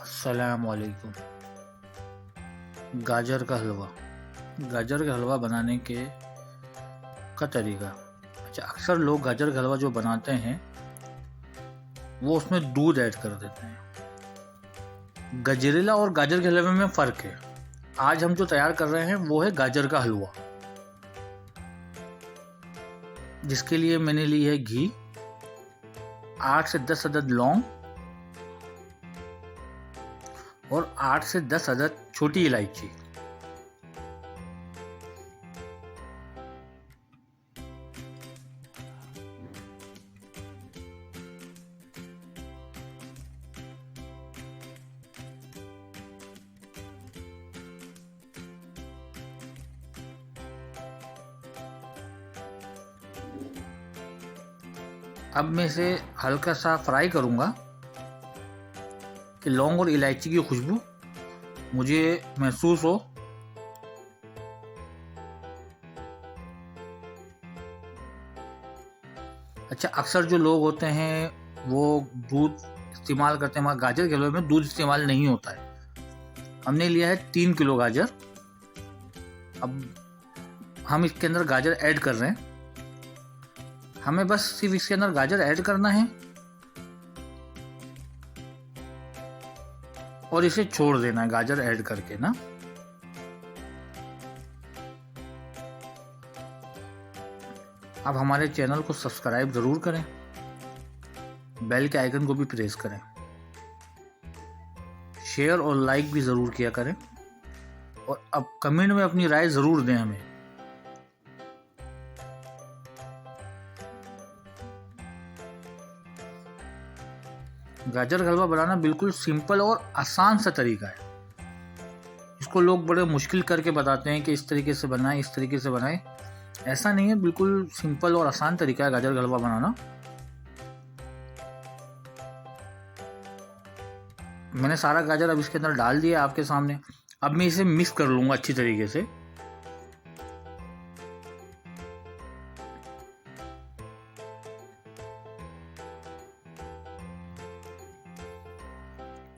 अस्सलाम वालेकुम। गाजर का हलवा। गाजर का हलवा बनाने का तरीका। अच्छा, अक्सर लोग गाजर का हलवा जो बनाते हैं वो उसमें दूध ऐड कर देते हैं। गजरेला और गाजर के हलवे में फ़र्क है। आज हम जो तैयार कर रहे हैं वो है गाजर का हलवा, जिसके लिए मैंने ली है घी, 8 से 10 अदद लौंग और 8 से 10 अदद छोटी इलायची। अब मैं इसे हल्का सा फ्राई करूंगा कि लौंग और इलायची की खुशबू मुझे महसूस हो। अच्छा, अक्सर जो लोग होते हैं वो दूध इस्तेमाल करते हैं, मगर गाजर के हलवे में दूध इस्तेमाल नहीं होता है। हमने लिया है 3 किलो गाजर। अब हम इसके अंदर गाजर ऐड कर रहे हैं। हमें बस सिर्फ इसके अंदर गाजर ऐड करना है और इसे छोड़ देना है गाजर ऐड करके ना। अब हमारे चैनल को सब्सक्राइब ज़रूर करें, बेल के आइकन को भी प्रेस करें, शेयर और लाइक भी ज़रूर किया करें और अब कमेंट में अपनी राय ज़रूर दें हमें। गाजर का हलवा बनाना बिल्कुल सिंपल और आसान सा तरीका है। इसको लोग बड़े मुश्किल करके बताते हैं कि इस तरीके से बनाएं, इस तरीके से बनाएं। ऐसा नहीं है, बिल्कुल सिंपल और आसान तरीका है गाजर का हलवा बनाना। मैंने सारा गाजर अब इसके अंदर डाल दिया आपके सामने। अब मैं इसे मिक्स कर लूँगा अच्छी तरीके से।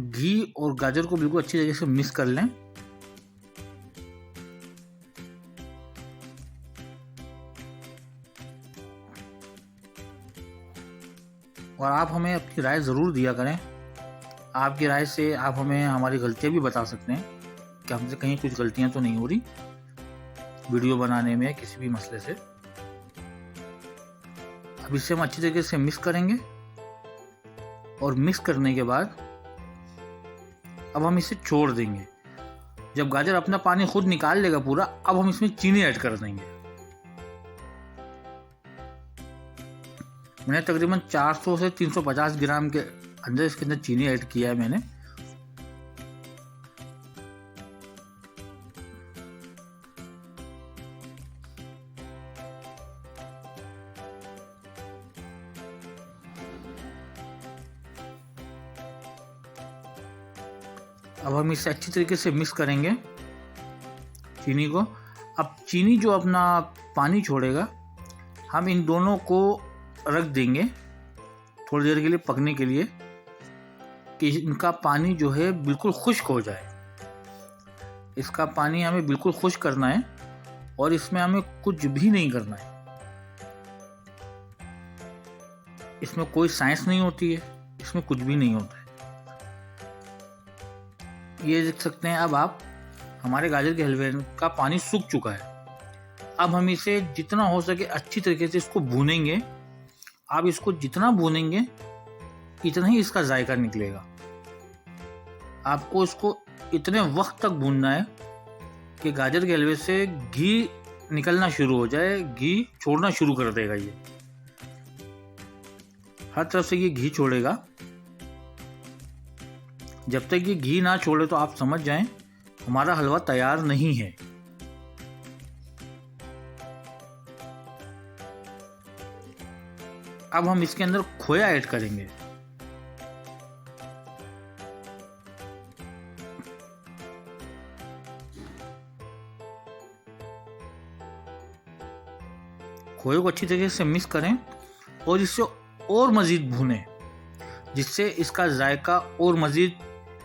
घी और गाजर को बिल्कुल अच्छी तरीके से मिक्स कर लें। और आप हमें अपनी राय ज़रूर दिया करें। आपकी राय से आप हमें हमारी गलतियां भी बता सकते हैं कि हमसे कहीं कुछ गलतियां तो नहीं हो रही वीडियो बनाने में, किसी भी मसले से। अब इसे हम अच्छी तरीके से मिक्स करेंगे और मिक्स करने के बाद अब हम इसे छोड़ देंगे। जब गाजर अपना पानी खुद निकाल लेगा पूरा, अब हम इसमें चीनी ऐड कर देंगे। मैंने तकरीबन 400 से 350 ग्राम के अंदर इसके अंदर चीनी ऐड किया है मैंने। अब हम इसे अच्छी तरीके से मिक्स करेंगे चीनी को। अब चीनी जो अपना पानी छोड़ेगा, हम इन दोनों को रख देंगे थोड़ी देर के लिए पकने के लिए, कि इनका पानी जो है बिल्कुल खुश्क हो जाए। इसका पानी हमें बिल्कुल खुश्क करना है और इसमें हमें कुछ भी नहीं करना है। इसमें कोई साइंस नहीं होती है, इसमें कुछ भी नहीं होता है। ये देख सकते हैं अब आप, हमारे गाजर के हलवे का पानी सूख चुका है। अब हम इसे जितना हो सके अच्छी तरीके से इसको भूनेंगे। आप इसको जितना भूनेंगे इतना ही इसका जायका निकलेगा। आपको इसको इतने वक्त तक भूनना है कि गाजर के हलवे से घी निकलना शुरू हो जाए, घी छोड़ना शुरू कर देगा। ये हर तरफ से ये घी छोड़ेगा। जब तक ये घी ना छोड़े तो आप समझ जाएं हमारा हलवा तैयार नहीं है। अब हम इसके अंदर खोया ऐड करेंगे। खोए को अच्छी तरीके से मिक्स करें और इसे और मज़ीद भूनें, जिससे इसका जायका और मज़ीद